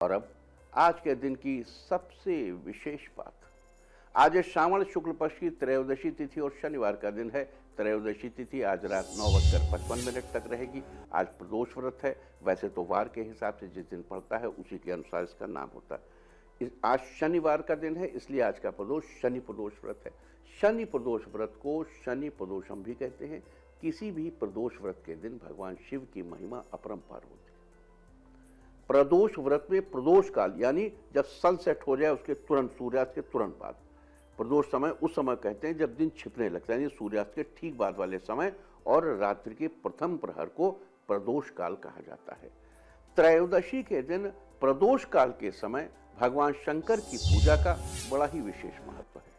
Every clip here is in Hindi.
और अब आज के दिन की सबसे विशेष बात। आज श्रावण शुक्ल पक्ष की त्रयोदशी तिथि और शनिवार का दिन है। त्रयोदशी तिथि आज रात 9:55 तक रहेगी। आज प्रदोष व्रत है। वैसे तो वार के हिसाब से जिस दिन पड़ता है उसी के अनुसार इसका नाम होता है। आज शनिवार का दिन है, इसलिए आज का प्रदोष शनि प्रदोष व्रत है। शनि प्रदोष व्रत को शनि प्रदोषम भी कहते हैं। किसी भी प्रदोष व्रत के दिन भगवान शिव की महिमा अपरंपार होती है। प्रदोष व्रत में प्रदोष काल यानी जब सनसेट हो जाए उसके तुरंत, सूर्यास्त के तुरंत बाद प्रदोष समय उस समय कहते हैं जब दिन छिपने लगता है, यानी सूर्यास्त के ठीक बाद वाले समय, और रात्रि के प्रथम प्रहर को प्रदोष काल कहा जाता है। त्रयोदशी के दिन प्रदोष काल के समय भगवान शंकर की पूजा का बड़ा ही विशेष महत्व है।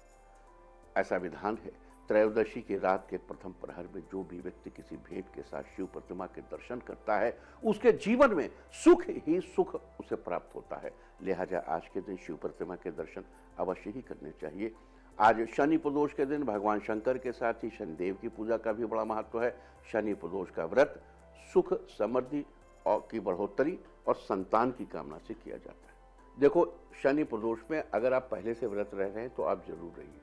ऐसा विधान है, त्रयोदशी की रात के प्रथम प्रहर में जो भी व्यक्ति किसी भेंट के साथ शिव प्रतिमा के दर्शन करता है उसके जीवन में सुख ही सुख उसे प्राप्त होता है। लिहाजा आज के दिन शिव प्रतिमा के दर्शन अवश्य ही करने चाहिए। आज शनि प्रदोष के दिन भगवान शंकर के साथ ही शनिदेव की पूजा का भी बड़ा महत्व है। शनि प्रदोष का व्रत सुख, समृद्धि और की बढ़ोतरी और संतान की कामना से किया जाता है। देखो, शनि प्रदोष में अगर आप पहले से व्रत रह रहे हैं तो आप जरूर रहिए,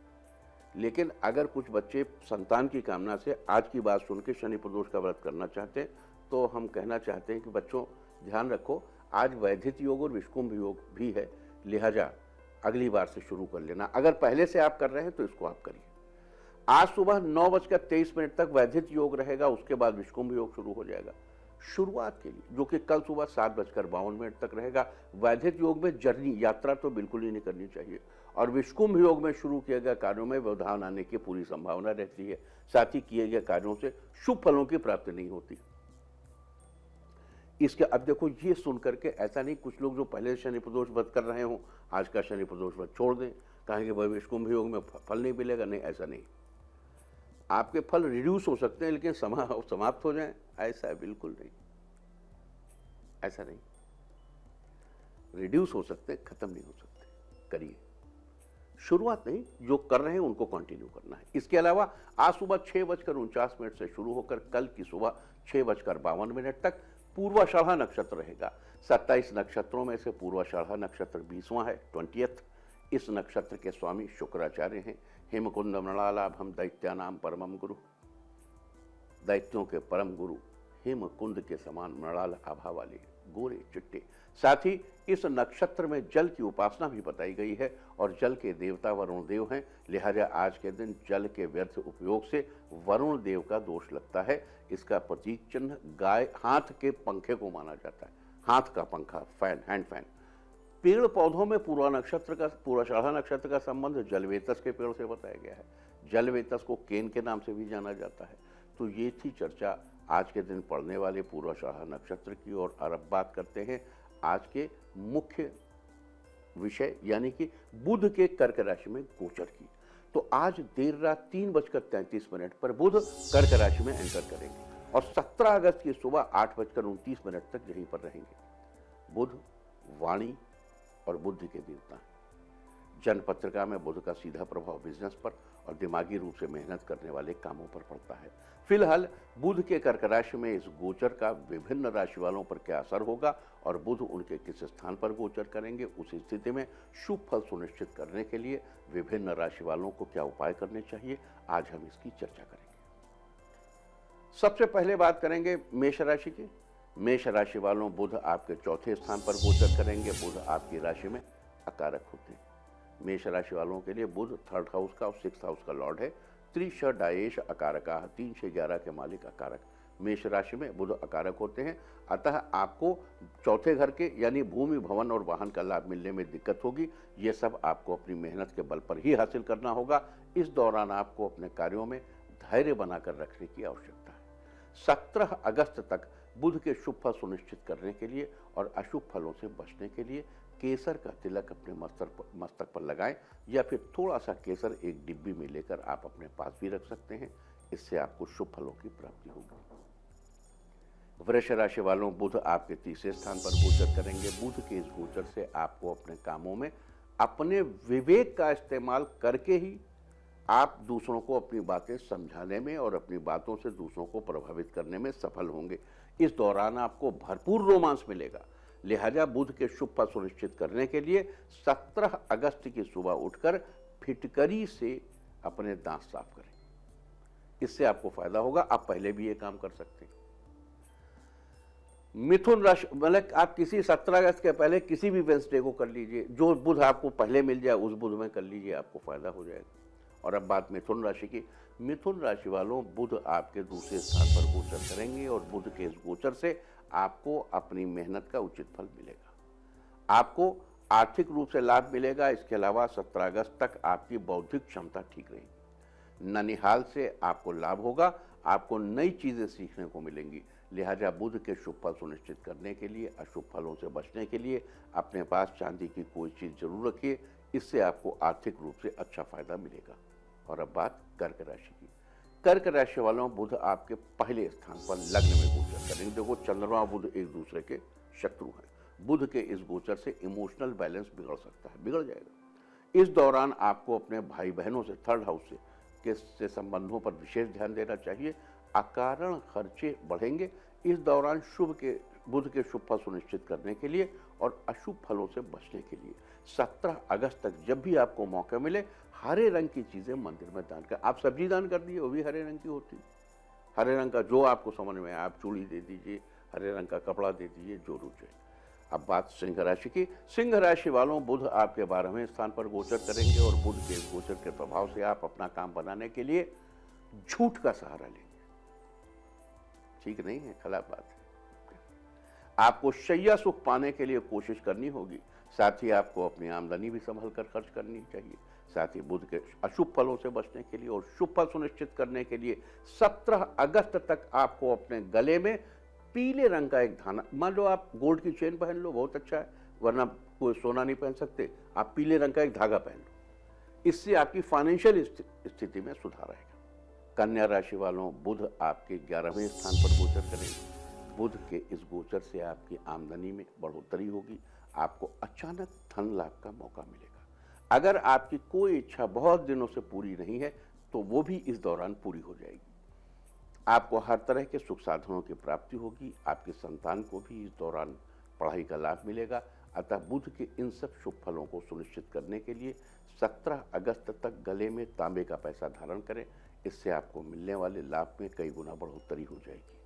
लेकिन अगर कुछ बच्चे संतान की कामना से आज की बात सुन के शनि प्रदोष का व्रत करना चाहते हैं तो हम कहना चाहते हैं कि बच्चों ध्यान रखो, आज वैधित योग और विषकुंभ योग भी है। लिहाजा अगली बार से शुरू कर लेना। अगर पहले से आप कर रहे हैं तो इसको आप करिए। आज सुबह 9:23 तक वैधित योग रहेगा, उसके बाद विषकुंभ योग शुरू हो जाएगा शुरुआत के लिए, जो कि कल सुबह 7:52 तक रहेगा। वैधित योग में जर्नी, यात्रा तो बिल्कुल ही नहीं करनी चाहिए, और विषकुंभ योग में शुरू किए गए कार्यों में व्यवधान आने की पूरी संभावना रहती है। साथ ही किए गए कार्यों से शुभ फलों की प्राप्ति नहीं होती। इसके अब देखो, ये सुनकर के ऐसा नहीं कुछ लोग जो पहले शनि प्रदोष व्रत कर रहे हों आज का शनि प्रदोष व्रत छोड़ दें, कहेंगे भाई विषकुंभ योग में फल नहीं मिलेगा। नहीं, ऐसा नहीं। आपके फल रिड्यूस हो सकते हैं लेकिन समाप्त हो जाएं, ऐसा बिल्कुल नहीं। ऐसा नहीं, रिड्यूस हो सकते हैं, खत्म नहीं हो सकते। करिए, शुरुआत नहीं, जो कर रहे हैं उनको कंटिन्यू करना है। इसके अलावा आज सुबह 6:49 से शुरू होकर कल की सुबह 6:52 तक पूर्वाषाढ़ा नक्षत्र रहेगा। 27 नक्षत्रों में से पूर्वाषाढ़ा नक्षत्र 20वां है, 20th। इस नक्षत्र के स्वामी शुक्राचार्य हैं। हेमकुंड मृणालाभम दैत्यानाम परमम गुरु, दैत्यों के परम गुरु हेमकुंड के समान मृणाल आभा वाले गोरे चिट्टे। साथ ही इस नक्षत्र में जल की उपासना भी बताई गई है और जल के देवता वरुण देव हैं। लिहाजा आज के दिन जल के व्यर्थ उपयोग से वरुण देव का दोष लगता है। इसका प्रतीक चिन्ह गाय हाथ के पंखे को माना जाता है। हाथ का पंखा, फैन, हैंड फैन। पेड़ पौधों में पूर्वाषाढ़ा नक्षत्र का संबंध जलवेतस के पेड़ से बताया गया है। जलवेतस को केन के नाम से भी जाना जाता है। तो ये थी चर्चा आज के दिन पड़ने वाले पूर्वाषाढ़ा नक्षत्र की। और अब बात करते हैं आज के मुख्य विषय यानी कि बुध के कर्क राशि में गोचर की। तो आज देर रात 3:33 पर बुध कर्क राशि में एंटर करेंगे और 17 अगस्त की सुबह 8:29 तक यहीं पर रहेंगे। बुध वाणी और बुद्धि के देवता हैं। जन्म पत्रिका में बुध का सीधा प्रभाव बिजनेस पर और दिमागी रूप से मेहनत करने वाले कामों पर पड़ता है। फिलहाल बुध के कर्क राशि में इस गोचर का विभिन्न राशि वालों पर क्या असर होगा और बुध उनके किस स्थान पर गोचर करेंगे, उस स्थिति में शुभ फल सुनिश्चित करने के लिए विभिन्न राशि वालों को क्या उपाय करने चाहिए, आज हम इसकी चर्चा करेंगे। सबसे पहले बात करेंगे मेष राशि की। मेष राशि वालों, बुध आपके चौथे स्थान पर गोचर करेंगे। बुध आपकी राशि में अकारक होते हैं। मेष राशि वालों के लिए बुध 3rd हाउस का और 6th हाउस का लॉर्ड है। त्रिश डायेश अकारका, 3 से 11 के मालिक अकारक। मेष राशि में बुध अकारक होते हैं, अतः आपको चौथे घर के यानी भूमि, भवन और वाहन का लाभ मिलने में दिक्कत होगी। ये सब आपको अपनी मेहनत के बल पर ही हासिल करना होगा। इस दौरान आपको अपने कार्यों में धैर्य बनाकर रखने की आवश्यकता है। 17 अगस्त तक बुध के शुभ फल सुनिश्चित करने के लिए और अशुभ फलों से बचने के लिए केसर का तिलक अपने मस्तक पर लगाएं, या फिर थोड़ा सा केसर एक डिब्बी में लेकर आप अपने पास भी रख सकते हैं। इससे आपको शुभ फलों की प्राप्ति होगी। वृष राशि वालों, बुध आपके तीसरे स्थान पर गोचर करेंगे। बुध के इस गोचर से आपको अपने कामों में अपने विवेक का इस्तेमाल करके ही आप दूसरों को अपनी बातें समझाने में और अपनी बातों से दूसरों को प्रभावित करने में सफल होंगे। इस दौरान आपको भरपूर रोमांस मिलेगा। लिहाजा बुध के शुभ फल सुनिश्चित करने के लिए 17 अगस्त की सुबह उठकर फिटकरी से अपने दांत साफ करें। इससे आपको फायदा होगा। आप पहले भी ये काम कर सकते हैं। मिथुन राशि, मतलब आप किसी 17 अगस्त के पहले किसी भी वेंसडे को कर लीजिए, जो बुध आपको पहले मिल जाए उस बुध में कर लीजिए, आपको फायदा हो जाएगा। और अब बात मिथुन राशि की। मिथुन राशि वालों, बुध आपके दूसरे स्थान पर गोचर करेंगे और बुध के इस गोचर से आपको अपनी मेहनत का उचित फल मिलेगा। आपको आर्थिक रूप से लाभ मिलेगा। इसके अलावा 17 अगस्त तक आपकी बौद्धिक क्षमता ठीक रहेगी। ननिहाल से आपको लाभ होगा। आपको नई चीजें सीखने को मिलेंगी। लिहाजा बुध के शुभ फल सुनिश्चित करने के लिए, अशुभ फलों से बचने के लिए अपने पास चांदी की कोई चीज जरूर रखिए। इससे आपको आर्थिक रूप से अच्छा फायदा मिलेगा। और अब बात कर्क राशि की। कर्क राशि वालों, बुध आपके पहले स्थान पर लग्न में गोचर करेंगे। देखो, चंद्रमा और बुध एक दूसरे के शत्रु हैं। बुध के इस गोचर से इमोशनल बैलेंस बिगड़ सकता है, बिगड़ जाएगा। इस दौरान आपको अपने भाई बहनों से, थर्ड हाउस से संबंधों पर विशेष ध्यान देना चाहिए। अकारण खर्चे बढ़ेंगे। इस दौरान बुध के शुभ फल सुनिश्चित करने के लिए और अशुभ फलों से बचने के लिए 17 अगस्त तक जब भी आपको मौका मिले, हरे रंग की चीजें मंदिर में दान कर, आप सब्जी दान कर दीजिए, वो भी हरे रंग की होती है। हरे रंग का जो आपको समझ में आए, आप चूड़ी दे दीजिए, हरे रंग का कपड़ा दे दीजिए, जो रुचे। अब बात सिंह राशि की। सिंह राशि वालों, बुध आपके 12वें स्थान पर गोचर करेंगे और बुध के गोचर के प्रभाव से आप अपना काम बनाने के लिए झूठ का सहारा लेंगे। ठीक नहीं है, खराब बात है। आपको शैया सुख पाने के लिए कोशिश करनी होगी। साथ ही आपको अपनी आमदनी भी संभल कर खर्च करनी चाहिए। साथ ही बुध के अशुभ फलों से बचने के लिए और शुभ फल सुनिश्चित करने के लिए 17 अगस्त तक आपको अपने गले में पीले रंग का एक धागा, मान लो आप गोल्ड की चेन पहन लो, बहुत अच्छा है, वरना कोई सोना नहीं पहन सकते, आप पीले रंग का एक धागा पहन लो। इससे आपकी फाइनेंशियल स्थिति में सुधार आएगा। कन्या राशि वालों, बुध आपके 11वें स्थान पर गोचर करेंगे। बुध के इस गोचर से आपकी आमदनी में बढ़ोतरी होगी। आपको अचानक धन लाभ का मौका मिलेगा। अगर आपकी कोई इच्छा बहुत दिनों से पूरी नहीं है तो वो भी इस दौरान पूरी हो जाएगी। आपको हर तरह के सुख साधनों की प्राप्ति होगी। आपकी संतान को भी इस दौरान पढ़ाई का लाभ मिलेगा। अतः बुध के इन सब शुभ फलों को सुनिश्चित करने के लिए 17 अगस्त तक गले में तांबे का पैसा धारण करें। इससे आपको मिलने वाले लाभ में कई गुना बढ़ोतरी हो जाएगी।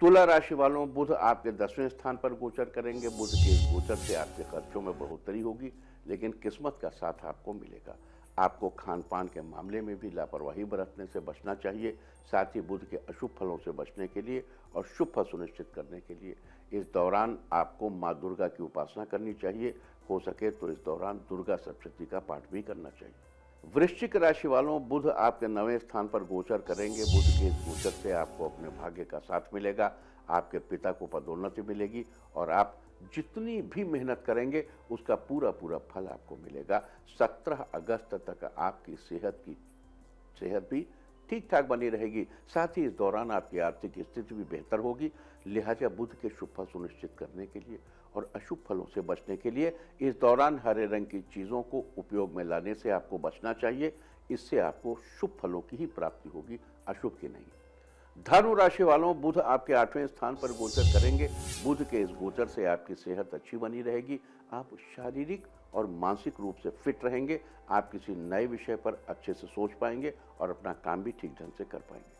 तुला राशि वालों, बुध आपके 10वें स्थान पर गोचर करेंगे। बुध के इस गोचर से आपके खर्चों में बढ़ोतरी होगी, लेकिन किस्मत का साथ आपको मिलेगा। आपको खान पान के मामले में भी लापरवाही बरतने से बचना चाहिए। साथ ही बुध के अशुभ फलों से बचने के लिए और शुभ फल सुनिश्चित करने के लिए इस दौरान आपको माँ दुर्गा की उपासना करनी चाहिए। हो सके तो इस दौरान दुर्गा सप्तशती का पाठ भी करना चाहिए। वृश्चिक राशि वालों, बुध आपके 9वें स्थान पर गोचर करेंगे। बुध के इस गोचर से आपको अपने भाग्य का साथ मिलेगा। आपके पिता को पदोन्नति मिलेगी और आप जितनी भी मेहनत करेंगे उसका पूरा पूरा फल आपको मिलेगा। 17 अगस्त तक आपकी सेहत भी ठीक ठाक बनी रहेगी। साथ ही इस दौरान आपकी आर्थिक स्थिति भी बेहतर होगी। लिहाजा बुध के शुभ फल सुनिश्चित करने के लिए और अशुभ फलों से बचने के लिए इस दौरान हरे रंग की चीज़ों को उपयोग में लाने से आपको बचना चाहिए। इससे आपको शुभ फलों की ही प्राप्ति होगी, अशुभ की नहीं। धनु राशि वालों, बुध आपके 8वें स्थान पर गोचर करेंगे। बुध के इस गोचर से आपकी सेहत अच्छी बनी रहेगी। आप शारीरिक और मानसिक रूप से फिट रहेंगे। आप किसी नए विषय पर अच्छे से सोच पाएंगे और अपना काम भी ठीक ढंग से कर पाएंगे।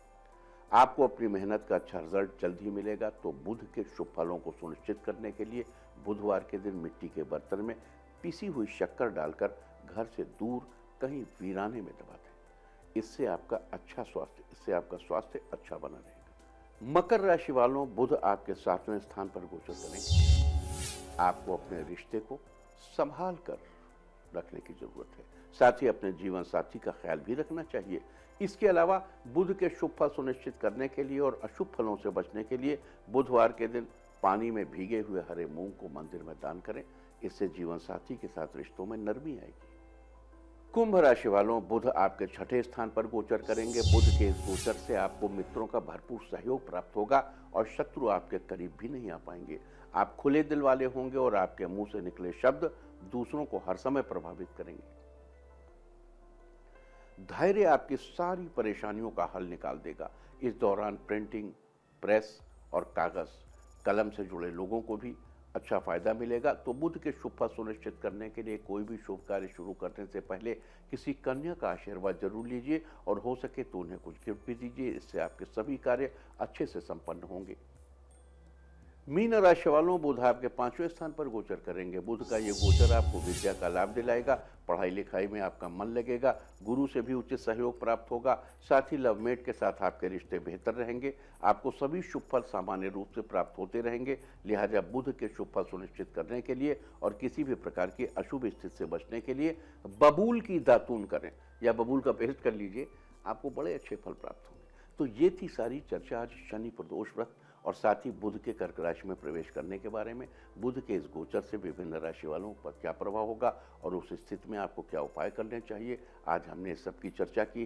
आपको अपनी मेहनत का अच्छा रिजल्ट जल्द ही मिलेगा। तो बुध के शुभ फलों को सुनिश्चित करने के लिए बुधवार के दिन मिट्टी के बर्तन में पिसी हुई शक्कर डालकर घर से दूर कहीं वीराने में दबा दें। इससे आपका स्वास्थ्य अच्छा बना रहेगा। मकर राशि वालों, बुध आपके 7वें स्थान पर गोचर करेंगे। आपको अपने रिश्ते को संभाल कर रखने की जरूरत है। साथ ही अपने जीवन साथी का ख्याल भी रखना चाहिए। इसके अलावा बुध के शुभ फल सुनिश्चित करने के लिए और अशुभ फलों से बचने के लिए बुधवार के दिन पानी में भीगे हुए हरे मूंग को मंदिर में दान करें। इससे जीवन साथी के साथ रिश्तों में नरमी आएगी। कुंभ राशि वालों, बुध आपके 6ठे स्थान पर गोचर करेंगे। बुध के इस गोचर से आपको मित्रों का भरपूर सहयोग प्राप्त होगा और शत्रु आपके करीब भी नहीं आ पाएंगे। आप खुले दिल वाले होंगे और आपके मुंह से निकले शब्द दूसरों को हर समय प्रभावित करेंगे। धैर्य आपकी सारी परेशानियों का हल निकाल देगा। इस दौरान प्रिंटिंग प्रेस और कागज कलम से जुड़े लोगों को भी अच्छा फायदा मिलेगा। तो बुध के शुभ फल सुनिश्चित करने के लिए कोई भी शुभ कार्य शुरू करने से पहले किसी कन्या का आशीर्वाद जरूर लीजिए और हो सके तो उन्हें कुछ गिफ्ट भी दीजिए। इससे आपके सभी कार्य अच्छे से संपन्न होंगे। मीन राशि वालों, बुध आपके 5वें स्थान पर गोचर करेंगे। बुध का ये गोचर आपको विद्या का लाभ दिलाएगा, पढ़ाई लिखाई में आपका मन लगेगा, गुरु से भी उचित सहयोग प्राप्त होगा। साथ ही लवमेट के साथ आपके रिश्ते बेहतर रहेंगे। आपको सभी शुभ फल सामान्य रूप से प्राप्त होते रहेंगे। लिहाजा बुध के शुभ फल सुनिश्चित करने के लिए और किसी भी प्रकार की अशुभ स्थिति से बचने के लिए बबूल की दातून करें या बबूल का पेस्ट कर लीजिए, आपको बड़े अच्छे फल प्राप्त होंगे। तो ये थी सारी चर्चा आज शनि प्रदोष व्रत और साथ ही बुध के कर्क राशि में प्रवेश करने के बारे में। बुध के इस गोचर से विभिन्न राशि वालों पर क्या प्रभाव होगा और उस स्थिति में आपको क्या उपाय करने चाहिए, आज हमने इस सब की चर्चा की है।